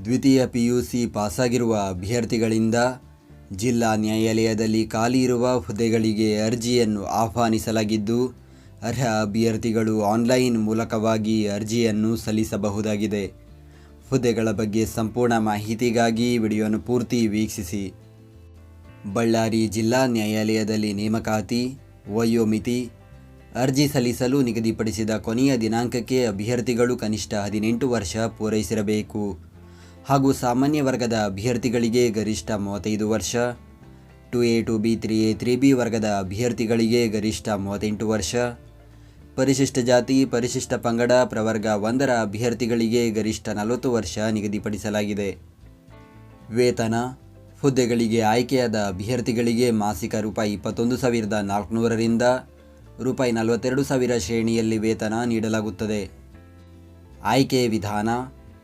ದ್ವಿತೀಯ ಪಿಯುಸಿ ಪಾಸಾಗಿರುವ ಅಭ್ಯರ್ಥಿಗಳಿಂದ ಜಿಲ್ಲಾ ನ್ಯಾಯಾಲಯದಲ್ಲಿ ಖಾಲಿ ಇರುವ ಹುದ್ದೆಗಳಿಗೆ ಅರ್ಜಿಯನ್ನು ಆಹ್ವಾನಿಸಲಾಗಿದ್ದು, ಅರ್ಹ ಅಭ್ಯರ್ಥಿಗಳು ಆನ್ಲೈನ್ ಮೂಲಕವಾಗಿ ಅರ್ಜಿಯನ್ನು ಸಲ್ಲಿಸಬಹುದಾಗಿದೆ. ಹುದ್ದೆಗಳ ಬಗ್ಗೆ ಸಂಪೂರ್ಣ ಮಾಹಿತಿಗಾಗಿ ವಿಡಿಯೋವನ್ನು ಪೂರ್ತಿ ವೀಕ್ಷಿಸಿ. ಬಳ್ಳಾರಿ ಜಿಲ್ಲಾ ನ್ಯಾಯಾಲಯದಲ್ಲಿ ನೇಮಕಾತಿ, ವಯೋಮಿತಿ. ಅರ್ಜಿ ಸಲ್ಲಿಸಲು ನಿಗದಿಪಡಿಸಿದ ಕೊನೆಯ ದಿನಾಂಕಕ್ಕೆ ಅಭ್ಯರ್ಥಿಗಳು ಕನಿಷ್ಠ 18 ವರ್ಷ ಪೂರೈಸಿರಬೇಕು ಹಾಗೂ ಸಾಮಾನ್ಯ ವರ್ಗದ ಅಭ್ಯರ್ಥಿಗಳಿಗೆ ಗರಿಷ್ಠ 35 ವರ್ಷ, 2A 2B 3A 3B ವರ್ಗದ ಅಭ್ಯರ್ಥಿಗಳಿಗೆ ಗರಿಷ್ಠ 38 ವರ್ಷ, ಪರಿಶಿಷ್ಟ ಜಾತಿ ಪರಿಶಿಷ್ಟ ಪಂಗಡ ಪ್ರವರ್ಗ 1ರ ಅಭ್ಯರ್ಥಿಗಳಿಗೆ ಗರಿಷ್ಠ 40 ವರ್ಷ ನಿಗದಿಪಡಿಸಲಾಗಿದೆ. ವೇತನ. ಹುದ್ದೆಗಳಿಗೆ ಆಯ್ಕೆಯಾದ ಅಭ್ಯರ್ಥಿಗಳಿಗೆ ಮಾಸಿಕ ರೂಪಾಯಿ 21,400ರಿಂದ ರೂಪಾಯಿ 42,000 ಶ್ರೇಣಿಯಲ್ಲಿ ವೇತನ ನೀಡಲಾಗುತ್ತದೆ. ಆಯ್ಕೆಯ ವಿಧಾನ.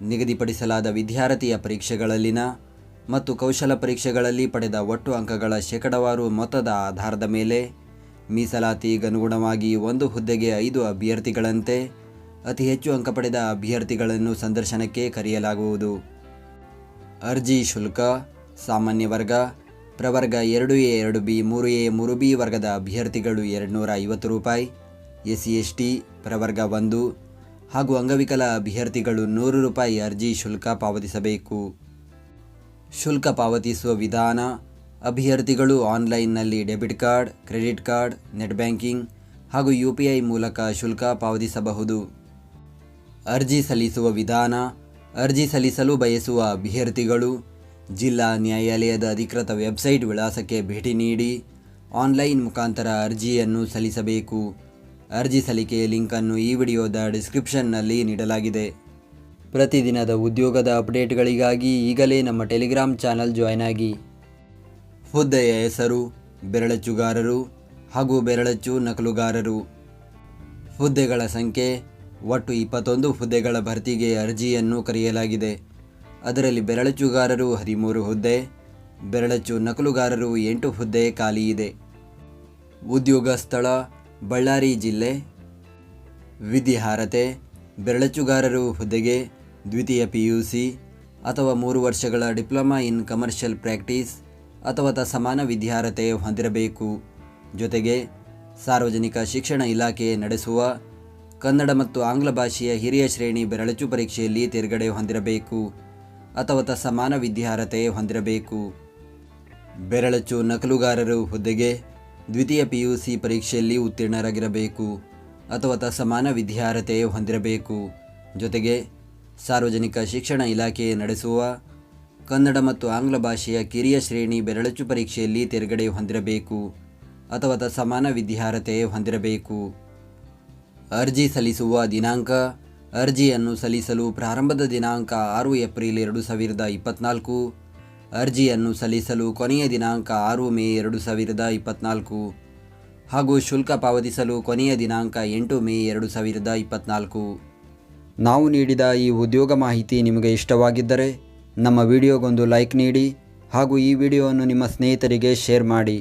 ನಿಗದಿಪಡಿಸಲಾದ ವಿದ್ಯಾರ್ಥಿಯ ಪರೀಕ್ಷೆಗಳಲ್ಲಿನ ಮತ್ತು ಕೌಶಲ ಪರೀಕ್ಷೆಗಳಲ್ಲಿ ಪಡೆದ ಒಟ್ಟು ಅಂಕಗಳ ಶೇಕಡಾವಾರು ಮೊತ್ತದ ಆಧಾರದ ಮೇಲೆ ಮೀಸಲಾತಿಗನುಗುಣವಾಗಿ ಒಂದು ಹುದ್ದೆಗೆ 5 ಅಭ್ಯರ್ಥಿಗಳಂತೆ ಅತಿ ಹೆಚ್ಚು ಅಂಕ ಪಡೆದ ಅಭ್ಯರ್ಥಿಗಳನ್ನು ಸಂದರ್ಶನಕ್ಕೆ ಕರೆಯಲಾಗುವುದು. ಅರ್ಜಿ ಶುಲ್ಕ. ಸಾಮಾನ್ಯ ವರ್ಗ ಪ್ರವರ್ಗ 2A 2B 3A 3B ವರ್ಗದ ಅಭ್ಯರ್ಥಿಗಳು 250 ರೂಪಾಯಿ, SC ST ಪ್ರವರ್ಗ 1 ಹಾಗೂ ಅಂಗವಿಕಲ ಅಭ್ಯರ್ಥಿಗಳು 100 ರೂಪಾಯಿ ಅರ್ಜಿ ಶುಲ್ಕ ಪಾವತಿಸಬೇಕು. ಶುಲ್ಕ ಪಾವತಿಸುವ ವಿಧಾನ. ಅಭ್ಯರ್ಥಿಗಳು ಆನ್ಲೈನ್ನಲ್ಲಿ debit card, credit card, net banking ಹಾಗೂ UPI ಮೂಲಕ ಶುಲ್ಕ ಪಾವತಿಸಬಹುದು. ಅರ್ಜಿ ಸಲ್ಲಿಸುವ ವಿಧಾನ. ಅರ್ಜಿ ಸಲ್ಲಿಸಲು ಬಯಸುವ ಅಭ್ಯರ್ಥಿಗಳು ಜಿಲ್ಲಾ ನ್ಯಾಯಾಲಯದ ಅಧಿಕೃತ ವೆಬ್ಸೈಟ್ ವಿಳಾಸಕ್ಕೆ ಭೇಟಿ ನೀಡಿ ಆನ್ಲೈನ್ ಮುಖಾಂತರ ಅರ್ಜಿಯನ್ನು ಸಲ್ಲಿಸಬೇಕು. ಅರ್ಜಿ ಸಲ್ಲಿಕೆಯ ಲಿಂಕನ್ನು ಈ ವಿಡಿಯೋದ ಡಿಸ್ಕ್ರಿಪ್ಷನ್ನಲ್ಲಿ ನೀಡಲಾಗಿದೆ. ಪ್ರತಿದಿನದ ಉದ್ಯೋಗದ ಅಪ್ಡೇಟ್ಗಳಿಗಾಗಿ ಈಗಲೇ ನಮ್ಮ ಟೆಲಿಗ್ರಾಮ್ ಚಾನಲ್ ಜಾಯ್ನ್ ಆಗಿ. ಹುದ್ದೆಯ ಹೆಸರು ಬೆರಳಚ್ಚುಗಾರರು ಹಾಗೂ ಬೆರಳಚ್ಚು ನಕಲುಗಾರರು. ಹುದ್ದೆಗಳ ಸಂಖ್ಯೆ. ಒಟ್ಟು 21 ಹುದ್ದೆಗಳ ಭರ್ತಿಗೆ ಅರ್ಜಿಯನ್ನು ಕರೆಯಲಾಗಿದೆ. ಅದರಲ್ಲಿ ಬೆರಳಚ್ಚುಗಾರರು 13 ಹುದ್ದೆ, ಬೆರಳಚ್ಚು ನಕಲುಗಾರರು 8 ಹುದ್ದೆ ಖಾಲಿ ಇದೆ. ಉದ್ಯೋಗ ಸ್ಥಳ ಬಳ್ಳಾರಿ ಜಿಲ್ಲೆ. ವಿದ್ಯಾರ್ಹತೆ. ಬೆರಳಚ್ಚುಗಾರರು ಹುದ್ದೆಗೆ ದ್ವಿತೀಯ PUC ಅಥವಾ 3 ವರ್ಷಗಳ ಡಿಪ್ಲೊಮಾ ಇನ್ ಕಮರ್ಷಿಯಲ್ ಪ್ರಾಕ್ಟೀಸ್ ಅಥವಾ ಸಮಾನ ವಿದ್ಯಾರ್ಹತೆ ಹೊಂದಿರಬೇಕು. ಜೊತೆಗೆ ಸಾರ್ವಜನಿಕ ಶಿಕ್ಷಣ ಇಲಾಖೆ ನಡೆಸುವ ಕನ್ನಡ ಮತ್ತು ಆಂಗ್ಲ ಭಾಷೆಯ ಹಿರಿಯ ಶ್ರೇಣಿ ಬೆರಳಚ್ಚು ಪರೀಕ್ಷೆಯಲ್ಲಿ ತೇರ್ಗಡೆ ಹೊಂದಿರಬೇಕು ಅಥವಾ ಸಮಾನ ವಿದ್ಯಾರ್ಹತೆ ಹೊಂದಿರಬೇಕು. ಬೆರಳಚ್ಚು ನಕಲುಗಾರರು ಹುದ್ದೆಗೆ ದ್ವಿತೀಯ PUC ಪರೀಕ್ಷೆಯಲ್ಲಿ ಉತ್ತೀರ್ಣರಾಗಿರಬೇಕು ಅಥವಾ ಸಮಾನ ವಿದ್ಯಾರ್ಹತೆ ಹೊಂದಿರಬೇಕು. ಜೊತೆಗೆ ಸಾರ್ವಜನಿಕ ಶಿಕ್ಷಣ ಇಲಾಖೆ ನಡೆಸುವ ಕನ್ನಡ ಮತ್ತು ಆಂಗ್ಲ ಭಾಷೆಯ ಕಿರಿಯ ಶ್ರೇಣಿ ಬೆರಳಚ್ಚು ಪರೀಕ್ಷೆಯಲ್ಲಿ ತೇರ್ಗಡೆ ಹೊಂದಿರಬೇಕು ಅಥವಾ ಸಮಾನ ವಿದ್ಯಾರ್ಹತೆ ಹೊಂದಿರಬೇಕು. ಅರ್ಜಿ ಸಲ್ಲಿಸುವ ದಿನಾಂಕ. ಅರ್ಜಿಯನ್ನು ಸಲ್ಲಿಸಲು ಪ್ರಾರಂಭದ ದಿನಾಂಕ 6 ಏಪ್ರಿಲ್ 2024. ಅರ್ಜಿಯನ್ನು ಸಲ್ಲಿಸಲು ಕೊನೆಯ ದಿನಾಂಕ 6 ಮೇ 2024 ಹಾಗೂ ಶುಲ್ಕ ಪಾವತಿಸಲು ಕೊನೆಯ ದಿನಾಂಕ 8 ಮೇ 2024. ನಾವು ನೀಡಿದ ಈ ಉದ್ಯೋಗ ಮಾಹಿತಿ ನಿಮಗೆ ಇಷ್ಟವಾಗಿದ್ದರೆ ನಮ್ಮ ವಿಡಿಯೋಗೊಂದು ಲೈಕ್ ನೀಡಿ ಹಾಗೂ ಈ ವಿಡಿಯೋವನ್ನು ನಿಮ್ಮ ಸ್ನೇಹಿತರಿಗೆ ಶೇರ್ ಮಾಡಿ.